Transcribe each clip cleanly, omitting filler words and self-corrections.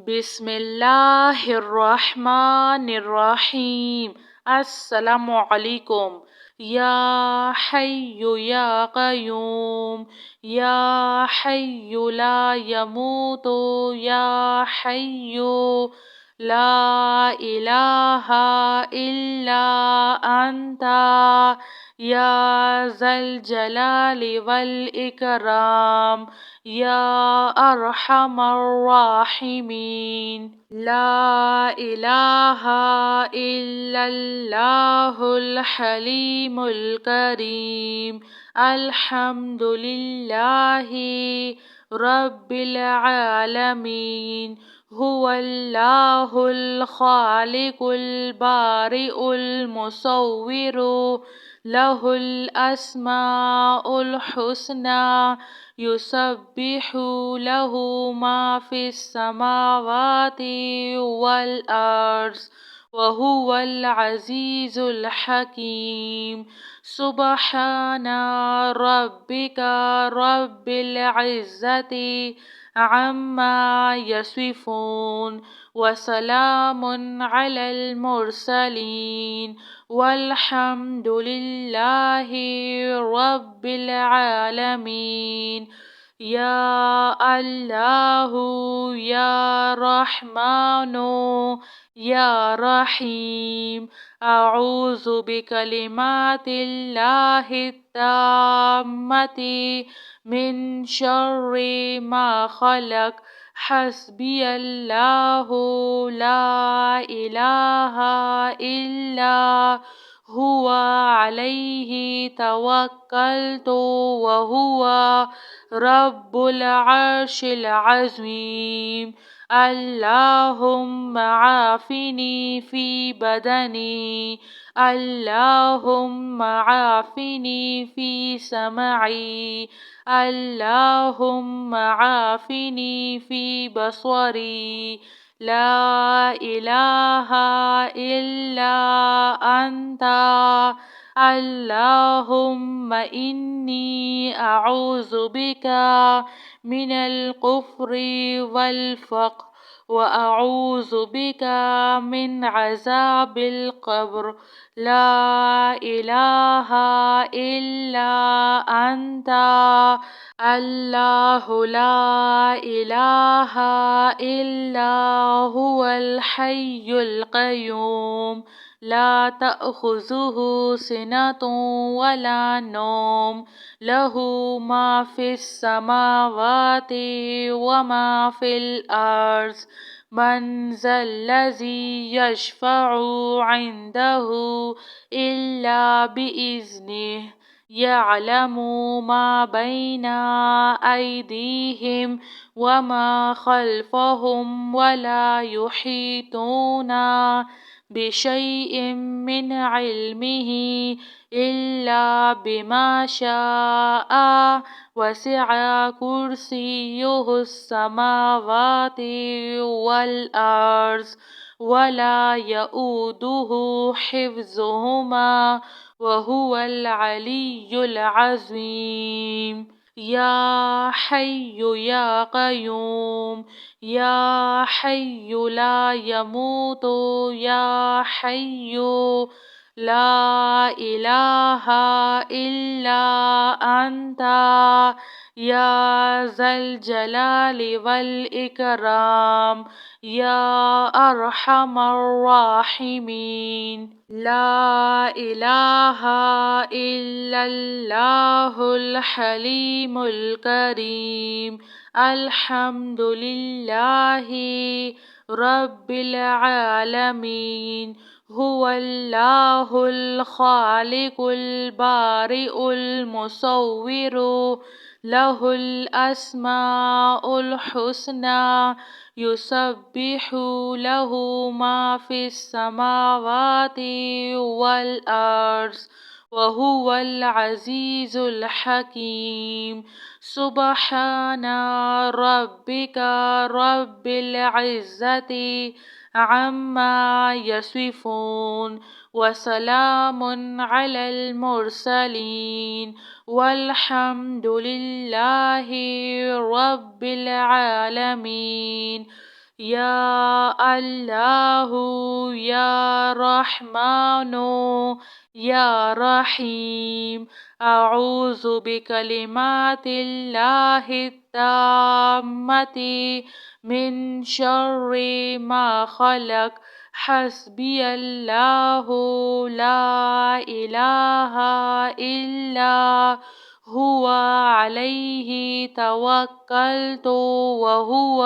बिस्मिल्लाहिर्रहमानिर्रहीम। अस्सलामु अलैकुम। या हय्यु या क़य्यूम, या हय्यु ला यमूतु, या हय्यु ला इलाहा इल्ला अंता, या ज़ल जलाली वल इकराम, या अरहमर राहिमीन। ला इलाहा इल्लल्लाहुल हलीमुल करीम। अल्हम्दुलिल्लाहि रब्बिल आलमीन। हुवल्लाहुल खालिकुल बारिउल मुसव्विरु, लहुल अस्माउल हुस्ना, युसब्बिहु लहु मा फिस समावाति वल अर्ज़, व हुवल अज़ीज़ुल हकीम। सुब्हाना रब्बिका रब्बिल इज़्ज़ति अम्मा यसिफून, व सलामुन अलल मुरसलीन, वल्हम्दुलिल्लाहि रब्बिल आलमीन। या अल्लाहु या रहमानु या रहीम। अऊज़ु बिकलिमातिल्लाहि ताम्मति मिन शर्रि मा खलक। हस्बियल्लाहु ला इलाहा इल्ला हुवा अलैहि तवक्कलतु व हुवा रब्बुल अर्शिल अज़ीम। अल्लाहुम्मा आफ़िनी फ़ी बदनी, अल्लाहुम्मा आफ़िनी फ़ी समई, अल्लाहुम्मा आफ़िनी फ़ी बसरी। ला इलाहा इल्ला अंता, अल्लाहुम्मा इन्नी अऊज़ु बिका मिनल कुफ्रि वल फ़क़्र, व अऊज़ु बिका मिन अज़ाबिल क़ब्र। ला इलाहा इल्ला अंता, अल्लाहु ला इलाहा इल्ला हुवल हय्युल क़य्यूम। ला तअख़ुज़ुहु सिनतुन वला नौम, लहु मा फिस समावाति व मा फिल अर्ज़। मन ज़ल्लज़ी यशफ़अु इंदहु इल्ला बिइज़्निहि, यअलमु मा बैना अयदीहिम व मा खल्फ़हुम, वला युहीतूना बिशैइन मिन इल्मिही इल्ला बिमा शाअ। वसिअ कुर्सियुहुस समावाति वल अर्ज़, वला यऊदुहु हिफ्ज़ुहुमा, व हुवल अलियुल अज़ीम। या हय्यु या क़य्यूम, या हय्यु ला यमूतु, या हय्यु ला इलाहा इल्ला अंता, या ज़ल जलाली वल इकराम, या अरहमर राहिमीन। ला इलाहा इल्लल्लाहुल हलीमुल करीम। अल्हम्दुलिल्लाहि रब्बिल आलमीन। हुवल्लाहुल खालिकुल बारिउल मुसव्विरु, लहुल अस्माउल हुस्ना, युसब्बिहु लहु मा फिस समावाति वल अर्ज़, व हुवल अज़ीज़ुल हकीम। सुब्हाना रब्बिका रब्बिल इज़्ज़ति अम्मा यसिफून, व सलामुन अलल मुरसलीन, वल्हम्दुलिल्लाहि रब्बिल आलमीन। يا الله يا رحمن يا رحيم. أعوذ بكلمات الله التامة من شر ما خلق. حسبي الله لا إله إلا هو عليه توكلت وهو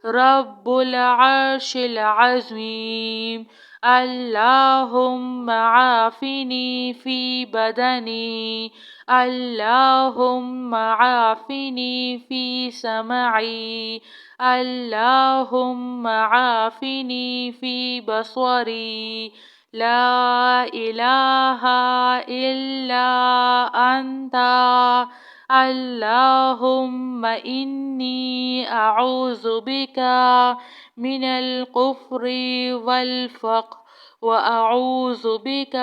رب العرش العظيم. اللهم عافني في بدني، اللهم عافني في سمعي، اللهم عافني في بصري. لا إله إلا أنت. اللهم إني أعوذ بك من الكفر والفقر، وأعوذ بك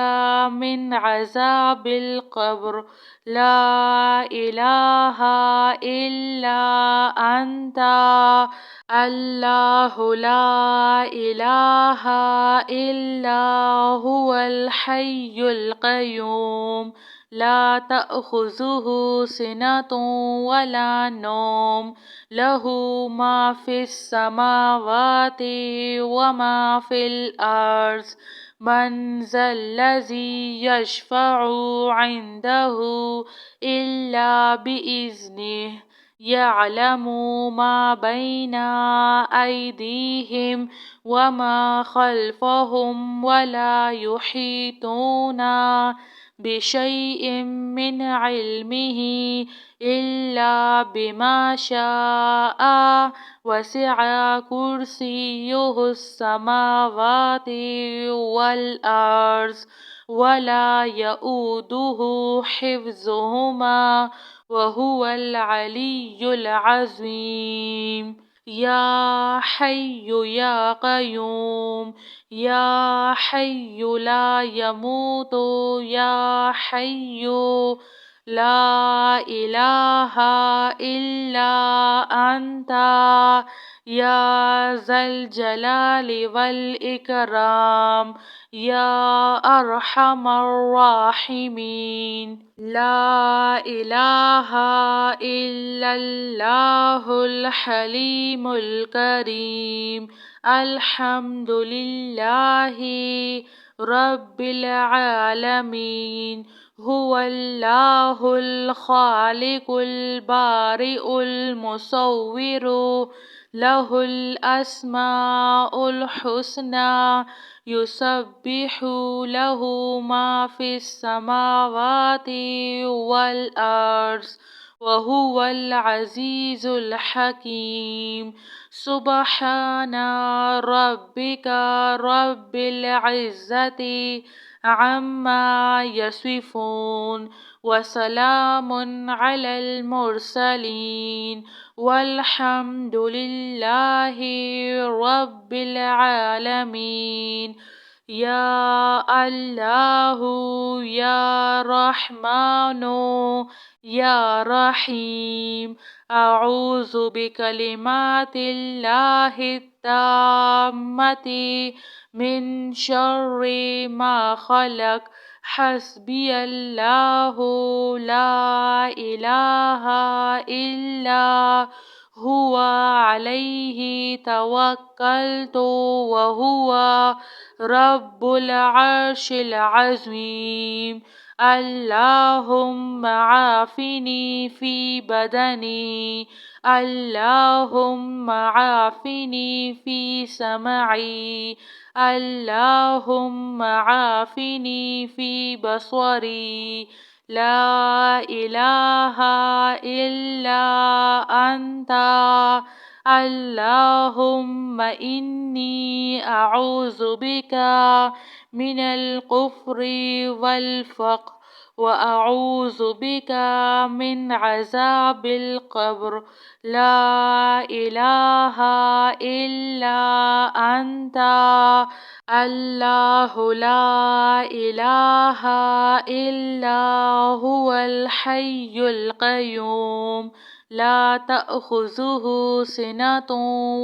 من عذاب القبر. لا إله إلا أنت. الله لا إله إلا هو الحي القيوم، لا تأخذه سنة ولا نوم، له ما في السماوات وما في الأرض. من ذا الذي يشفع عنده إلا بإذنه، يعلم ما بين أيديهم وما خلفهم، ولا يحيطون بشيء من علمه إلا بما شاء. وسع كرسيه السماوات والأرض، ولا يؤوده حفظهما، وهو العلي العظيم. يا حي يا قيوم، يا حي لا يموت، يا حي لا إله إلا أنت. يا ذا الجلال والإكرام، يا أرحم الراحمين. لا إله إلا الله الحليم الكريم. الحمد لله رب العالمين. هو الله الخالق البارئ المصور، له الأسماء الحسنى. يسبح له ما في السماوات والأرض، وهو العزيز الحكيم. سبحان ربك رب العزة عما يصفون، وسلام على المرسلين، والحمد لله رب العالمين. يا الله يا رحمن يا رحيم. أعوذ بكلمات الله التامة من شر ما خلق. حسبي الله لا إله إلا هو عليه توكلت وهو رب العرش العظيم. اللهم عافني في بدني، اللهم عافني في سمعي، اللهم عافني في بصري. لا إله إلا أنت. اللهم إني أعوذ بك من الكفر والفقر، وأعوذ بك من عذاب القبر. لا إله إلا أنت. الله لا إله إلا هو الحي القيوم، لا تأخذه سنة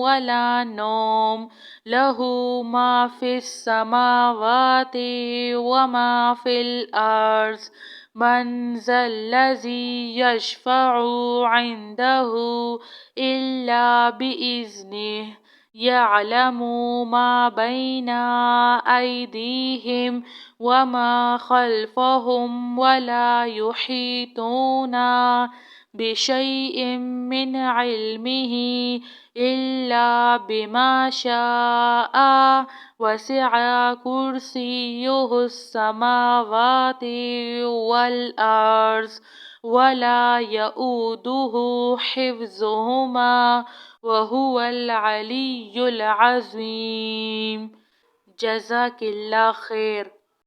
ولا نوم له ما في السماوات وما في الأرض من ذا الذي يشفع عنده إلا بإذنه يعلم ما بين أيديهم وما خلفهم ولا يحيطون بشيء من علمه إلا بما شاء وسع كرسيه السماوات والأرض ولا يؤوده حفظهما وهو العلي العظيم. جزاك الله خير.